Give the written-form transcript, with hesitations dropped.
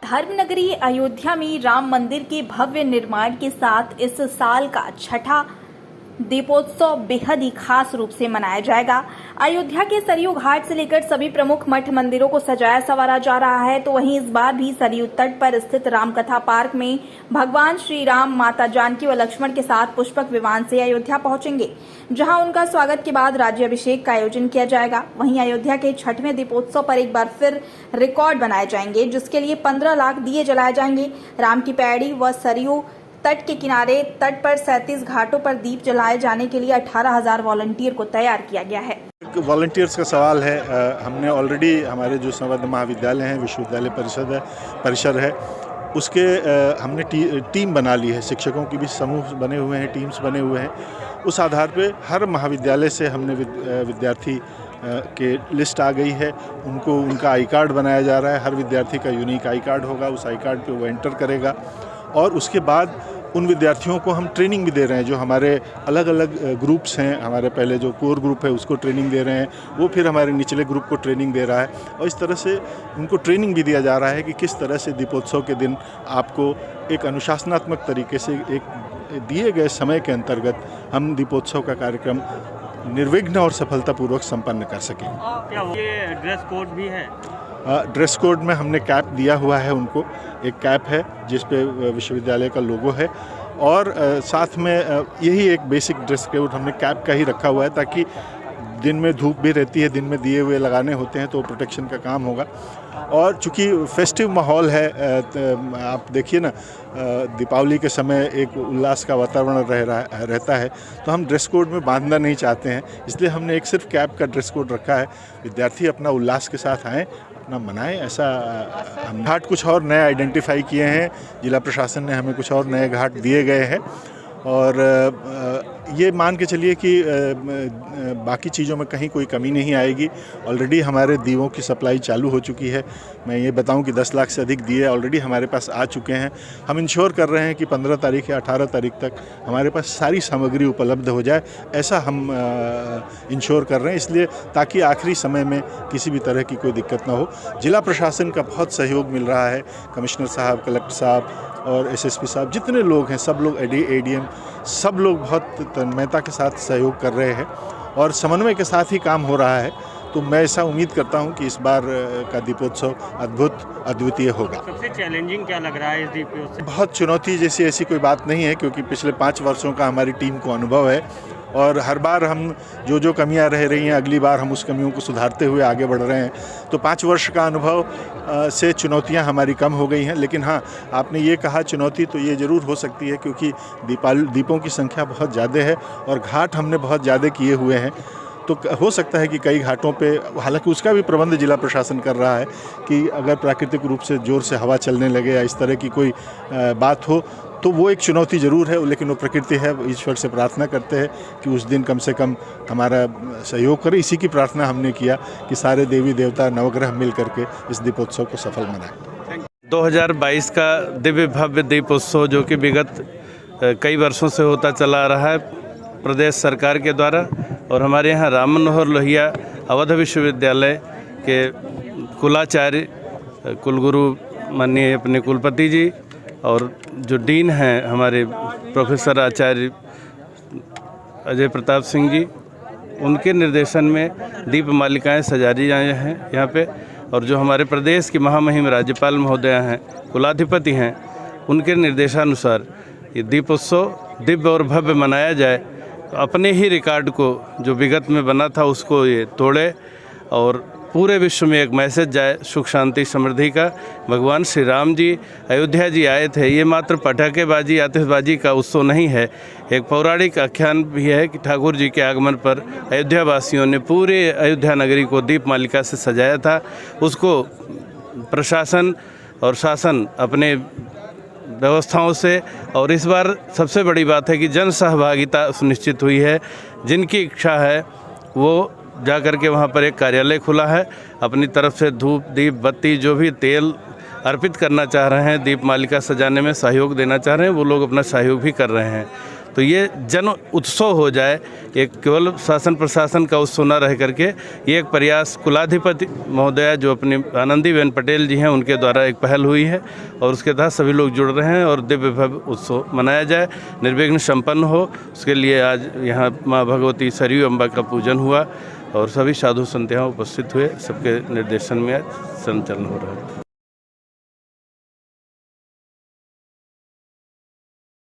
धर्मनगरी अयोध्या में राम मंदिर के भव्य निर्माण के साथ इस साल का छठा दीपोत्सव बेहद ही खास रूप से मनाया जाएगा। अयोध्या के सरयू घाट से लेकर सभी प्रमुख मठ मंदिरों को सजाया संवारा जा रहा है, तो वहीं इस बार भी सरयू तट पर स्थित रामकथा पार्क में भगवान श्री राम, माता जानकी व लक्ष्मण के साथ पुष्पक विमान से अयोध्या पहुंचेंगे, जहां उनका स्वागत के बाद राज्याभिषेक का आयोजन किया जाएगा। वहीं अयोध्या के छठवें दीपोत्सव पर एक बार फिर रिकॉर्ड बनाए जाएंगे, जिसके लिए 15 लाख दिए जलाए जाएंगे। राम की पैड़ी व सरयू तट के किनारे तट पर 37 घाटों पर दीप जलाए जाने के लिए 18,000 वॉलंटियर को तैयार किया गया है। वॉलंटियर्स का सवाल है, हमने ऑलरेडी हमारे जो संबद्ध महाविद्यालय हैं, विश्वविद्यालय परिषद है, उसके हमने टीम बना ली है। शिक्षकों की भी समूह बने हुए हैं, टीम्स बने हुए हैं। उस आधार पे हर महाविद्यालय से हमने विद्यार्थी के लिस्ट आ गई है। उनको उनका आई कार्ड बनाया जा रहा है। हर विद्यार्थी का यूनिक आई कार्ड होगा। उस आई कार्ड पे वो एंटर करेगा और उसके बाद उन विद्यार्थियों को हम ट्रेनिंग भी दे रहे हैं। जो हमारे अलग अलग ग्रुप्स हैं, हमारे पहले जो कोर ग्रुप है उसको ट्रेनिंग दे रहे हैं, वो फिर हमारे निचले ग्रुप को ट्रेनिंग दे रहा है। और इस तरह से उनको ट्रेनिंग भी दिया जा रहा है कि किस तरह से दीपोत्सव के दिन आपको एक अनुशासनात्मक तरीके से एक दिए गए समय के अंतर्गत हम दीपोत्सव का कार्यक्रम निर्विघ्न और सफलतापूर्वक संपन्न कर सकें। क्या ये ड्रेस कोड भी है? ड्रेस कोड में हमने कैप दिया हुआ है उनको। एक कैप है जिस पे विश्वविद्यालय का लोगो है और साथ में यही एक बेसिक ड्रेस कोड हमने कैप का ही रखा हुआ है, ताकि दिन में धूप भी रहती है, दिन में दिए हुए लगाने होते हैं तो प्रोटेक्शन का काम होगा। और चूँकि फेस्टिव माहौल है, आप देखिए ना, दीपावली के समय एक उल्लास का वातावरण रहता है, तो हम ड्रेस कोड में बांधना नहीं चाहते हैं, इसलिए हमने एक सिर्फ कैप का ड्रेस कोड रखा है। विद्यार्थी अपना उल्लास के साथ आएँ, अपना मनाएं। ऐसा हम घाट कुछ और नए आइडेंटिफाई किए हैं, जिला प्रशासन ने हमें कुछ और नए घाट दिए गए हैं और ये मान के चलिए कि बाकी चीज़ों में कहीं कोई कमी नहीं आएगी। ऑलरेडी हमारे दीवों की सप्लाई चालू हो चुकी है। मैं ये बताऊं कि 10 लाख से अधिक दिए ऑलरेडी हमारे पास आ चुके हैं। हम इंश्योर कर रहे हैं कि 15 तारीख या 18 तारीख तक हमारे पास सारी सामग्री उपलब्ध हो जाए, ऐसा हम इंश्योर कर रहे हैं, इसलिए ताकि आखिरी समय में किसी भी तरह की कोई दिक्कत ना हो। जिला प्रशासन का बहुत सहयोग मिल रहा है। कमिश्नर साहब, कलेक्टर साहब और एसएसपी साहब, जितने लोग हैं, सब लोग, एडीएम, सब लोग बहुत तन्मयता के साथ सहयोग कर रहे हैं और समन्वय के साथ ही काम हो रहा है। तो मैं ऐसा उम्मीद करता हूं कि इस बार का दीपोत्सव अद्वितीय होगा। सबसे चैलेंजिंग क्या लग रहा है इस दीपोत्सव? बहुत चुनौती जैसी ऐसी कोई बात नहीं है, क्योंकि पिछले 5 वर्षों का हमारी टीम को अनुभव है और हर बार हम जो कमियां रह रही हैं, अगली बार हम उस कमियों को सुधारते हुए आगे बढ़ रहे हैं। तो 5 वर्ष का अनुभव से चुनौतियां हमारी कम हो गई हैं। लेकिन हाँ, आपने ये कहा चुनौती, तो ये ज़रूर हो सकती है, क्योंकि दीपों की संख्या बहुत ज़्यादा है और घाट हमने बहुत ज़्यादा किए हुए हैं। तो हो सकता है कि कई घाटों पे, हालांकि उसका भी प्रबंध जिला प्रशासन कर रहा है कि अगर प्राकृतिक रूप से ज़ोर से हवा चलने लगे या इस तरह की कोई बात हो तो वो एक चुनौती ज़रूर है, लेकिन वो प्रकृति है। ईश्वर से प्रार्थना करते हैं कि उस दिन कम से कम हमारा सहयोग करे। इसी की प्रार्थना हमने किया कि सारे देवी देवता नवग्रह मिल करके इस दीपोत्सव को सफल मनाएं। 2022 का दिव्य भव्य दीपोत्सव, जो कि विगत कई वर्षों से होता चला आ रहा है प्रदेश सरकार के द्वारा, और हमारे यहाँ राम मनोहर लोहिया अवध विश्वविद्यालय के कुलाचार्य, कुलगुरु माननीय अपने कुलपति जी और जो डीन हैं हमारे प्रोफेसर आचार्य अजय प्रताप सिंह जी, उनके निर्देशन में दीप मालिकाएँ सजाई जाए हैं यहाँ पे। और जो हमारे प्रदेश के महामहिम राज्यपाल महोदय हैं, कुलाधिपति हैं, उनके निर्देशानुसार ये दीपोत्सव दिव्य और भव्य मनाया जाए, तो अपने ही रिकॉर्ड को जो विगत में बना था उसको ये तोड़े और पूरे विश्व में एक मैसेज जाए सुख शांति समृद्धि का। भगवान श्री राम जी अयोध्या जी आए थे। ये मात्र पटाखेबाजी आतिशबाजी का उत्सव नहीं है, एक पौराणिक आख्यान भी है कि ठाकुर जी के आगमन पर अयोध्या वासियों ने पूरे अयोध्या नगरी को दीप मालिका से सजाया था। उसको प्रशासन और शासन अपने व्यवस्थाओं से, और इस बार सबसे बड़ी बात है कि जन सहभागिता सुनिश्चित हुई है। जिनकी इच्छा है वो जा कर के वहाँ पर एक कार्यालय खुला है, अपनी तरफ से धूप, दीप, बत्ती, जो भी तेल अर्पित करना चाह रहे हैं, दीप मालिका सजाने में सहयोग देना चाह रहे हैं, वो लोग अपना सहयोग भी कर रहे हैं। तो ये जन उत्सव हो जाए, एक केवल शासन प्रशासन का उत्सव न रह करके ये एक प्रयास कुलाधिपति महोदया जो अपनी आनंदीबेन पटेल जी हैं उनके द्वारा एक पहल हुई है और उसके तहत सभी लोग जुड़ रहे हैं और दिव्य भव्य उत्सव मनाया जाए, निर्विघ्न संपन्न हो। उसके लिए आज यहाँ माँ भगवती सरयू अम्बा का पूजन हुआ और सभी साधु संत यहाँ उपस्थित हुए, सबके निर्देशन में आज संचालन हो रहा है।